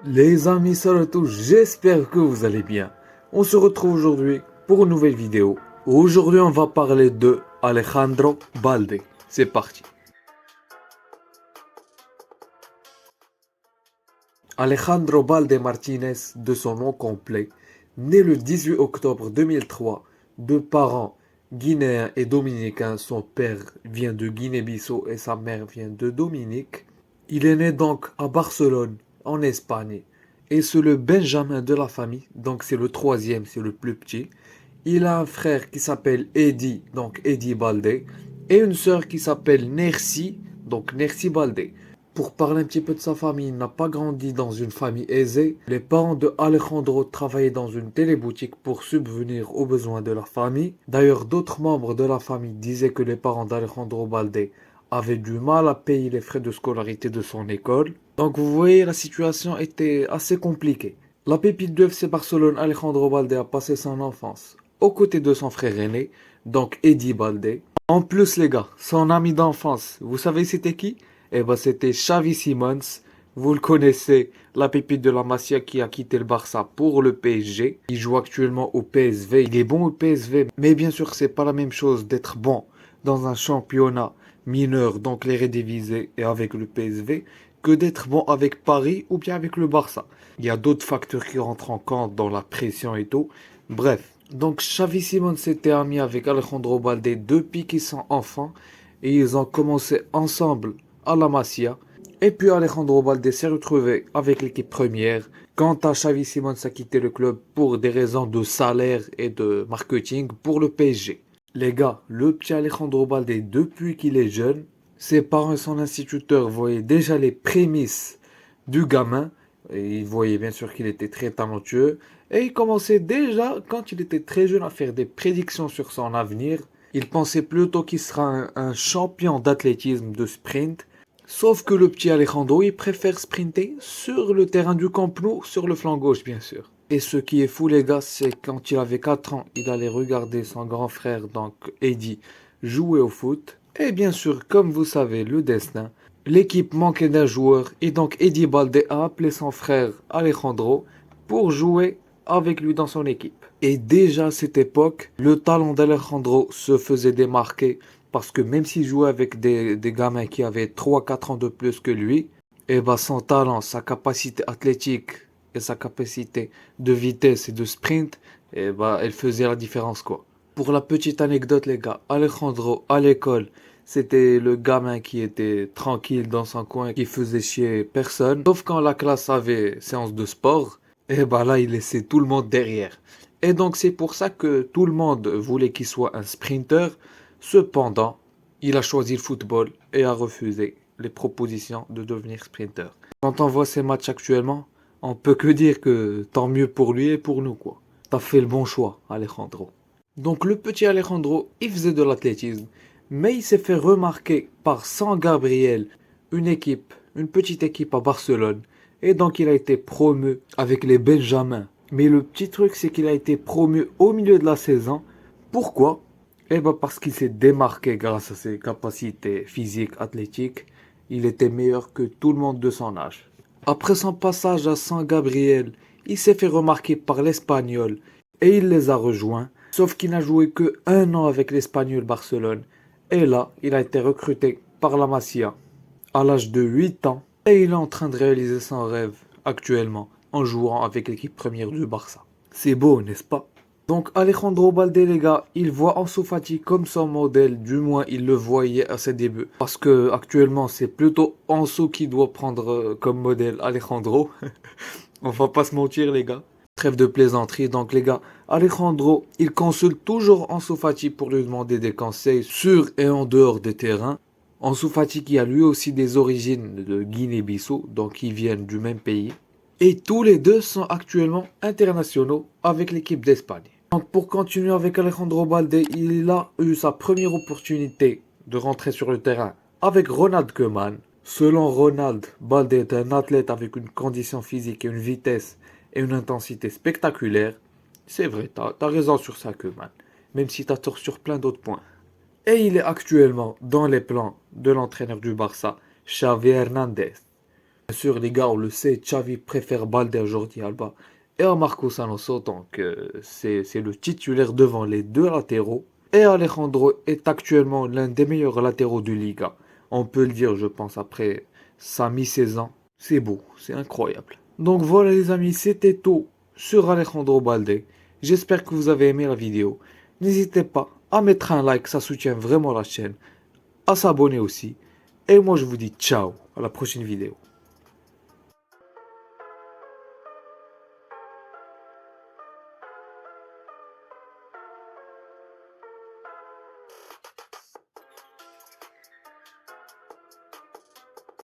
Les amis, salut à tous, j'espère que vous allez bien. On se retrouve aujourd'hui pour une nouvelle vidéo. Aujourd'hui, on va parler de Alejandro Balde. C'est parti. Alejandro Balde Martinez, de son nom complet, né le 18 octobre 2003, de parents guinéens et dominicains. Son père vient de Guinée-Bissau et sa mère vient de Dominique. Il est né donc à Barcelone, en Espagne, et c'est le Benjamin de la famille, donc c'est le troisième, c'est le plus petit. Il a un frère qui s'appelle Eddie, donc Eddie Balde, et une sœur qui s'appelle Nercy, donc Nercy Balde. Pour parler un petit peu de sa famille, il n'a pas grandi dans une famille aisée. Les parents de Alejandro travaillaient dans une téléboutique pour subvenir aux besoins de la famille. D'ailleurs, d'autres membres de la famille disaient que les parents d'Alejandro Balde avaient du mal à payer les frais de scolarité de son école. Donc vous voyez, la situation était assez compliquée. La pépite du FC Barcelone, Alejandro Balde, a passé son enfance aux côtés de son frère aîné, donc Eddie Balde. En plus les gars, son ami d'enfance, vous savez c'était qui? Eh ben c'était Xavi Simons. Vous le connaissez, la pépite de la Masia qui a quitté le Barça pour le PSG. Il joue actuellement au PSV. Il est bon au PSV, mais bien sûr c'est pas la même chose d'être bon dans un championnat mineur, donc l'Eredivisie et avec le PSV, que d'être bon avec Paris ou bien avec le Barça. Il y a d'autres facteurs qui rentrent en compte dans la pression et tout. Bref, donc Xavi Simons s'était ami avec Alejandro Balde depuis qu'ils sont enfants et ils ont commencé ensemble à la Masia. Et puis Alejandro Balde s'est retrouvé avec l'équipe première. Quant à Xavi Simons a quitté le club pour des raisons de salaire et de marketing pour le PSG. Les gars, le petit Alejandro Balde, depuis qu'il est jeune, ses parents et son instituteur voyaient déjà les prémices du gamin. Et ils voyaient bien sûr qu'il était très talentueux. Et il commençait déjà, quand il était très jeune, à faire des prédictions sur son avenir. Il pensait plutôt qu'il sera un champion d'athlétisme de sprint. Sauf que le petit Alejandro, il préfère sprinter sur le terrain du Camp Nou, sur le flanc gauche bien sûr. Et ce qui est fou les gars, c'est quand il avait 4 ans, il allait regarder son grand frère, donc Eddie, jouer au foot. Et bien sûr, comme vous savez, le destin, l'équipe manquait d'un joueur et donc Eddie Balde a appelé son frère Alejandro pour jouer avec lui dans son équipe. Et déjà à cette époque, le talent d'Alejandro se faisait démarquer parce que même s'il jouait avec des gamins qui avaient 3 4 ans de plus que lui, et ben son talent, sa capacité athlétique et sa capacité de vitesse et de sprint, et ben elle faisait la différence quoi. Pour la petite anecdote les gars, Alejandro à l'école, c'était le gamin qui était tranquille dans son coin, qui faisait chier personne. Sauf quand la classe avait séance de sport, et ben là il laissait tout le monde derrière. Et donc c'est pour ça que tout le monde voulait qu'il soit un sprinter. Cependant, il a choisi le football et a refusé les propositions de devenir sprinter. Quand on voit ces matchs actuellement, on peut que dire que tant mieux pour lui et pour nous quoi. T'as fait le bon choix, Alejandro. Donc le petit Alejandro, il faisait de l'athlétisme, mais il s'est fait remarquer par San Gabriel, une petite équipe à Barcelone, et donc il a été promu avec les Benjamins. Mais le petit truc, c'est qu'il a été promu au milieu de la saison. Pourquoi? Eh ben parce qu'il s'est démarqué grâce à ses capacités physiques, athlétiques. Il était meilleur que tout le monde de son âge. Après son passage à San Gabriel, il s'est fait remarquer par l'Espagnol et il les a rejoints. Sauf qu'il n'a joué que 1 an avec l'Espagnol Barcelone. Et là, il a été recruté par la Masia à l'âge de 8 ans. Et il est en train de réaliser son rêve actuellement en jouant avec l'équipe première du Barça. C'est beau, n'est-ce pas? Donc Alejandro Balde les gars, il voit Ansu Fati comme son modèle, du moins il le voyait à ses débuts. Parce que actuellement c'est plutôt Ansu qui doit prendre comme modèle Alejandro. On va pas se mentir les gars. Trêve de plaisanterie, donc les gars, Alejandro, il consulte toujours Ansu Fati pour lui demander des conseils sur et en dehors des terrains. Ansu Fati qui a lui aussi des origines de Guinée-Bissau, donc ils viennent du même pays. Et tous les deux sont actuellement internationaux avec l'équipe d'Espagne. Donc pour continuer avec Alejandro Balde, il a eu sa première opportunité de rentrer sur le terrain avec Ronald Koeman. Selon Ronald, Balde est un athlète avec une condition physique et une vitesse et une intensité spectaculaire. C'est vrai, t'as raison sur ça Koeman, même si t'as tort sur plein d'autres points. Et il est actuellement dans les plans de l'entraîneur du Barça, Xavi Hernandez. Bien sûr, les gars, on le sait, Xavi préfère Balde à Jordi Alba et à Marcos Alonso, donc c'est le titulaire devant les deux latéraux. Et Alejandro est actuellement l'un des meilleurs latéraux de Liga. On peut le dire, je pense, après sa mi-saison. C'est beau, c'est incroyable. Donc voilà les amis, c'était tout sur Alejandro Balde. J'espère que vous avez aimé la vidéo. N'hésitez pas à mettre un like, ça soutient vraiment la chaîne. À s'abonner aussi. Et moi je vous dis ciao, à la prochaine vidéo.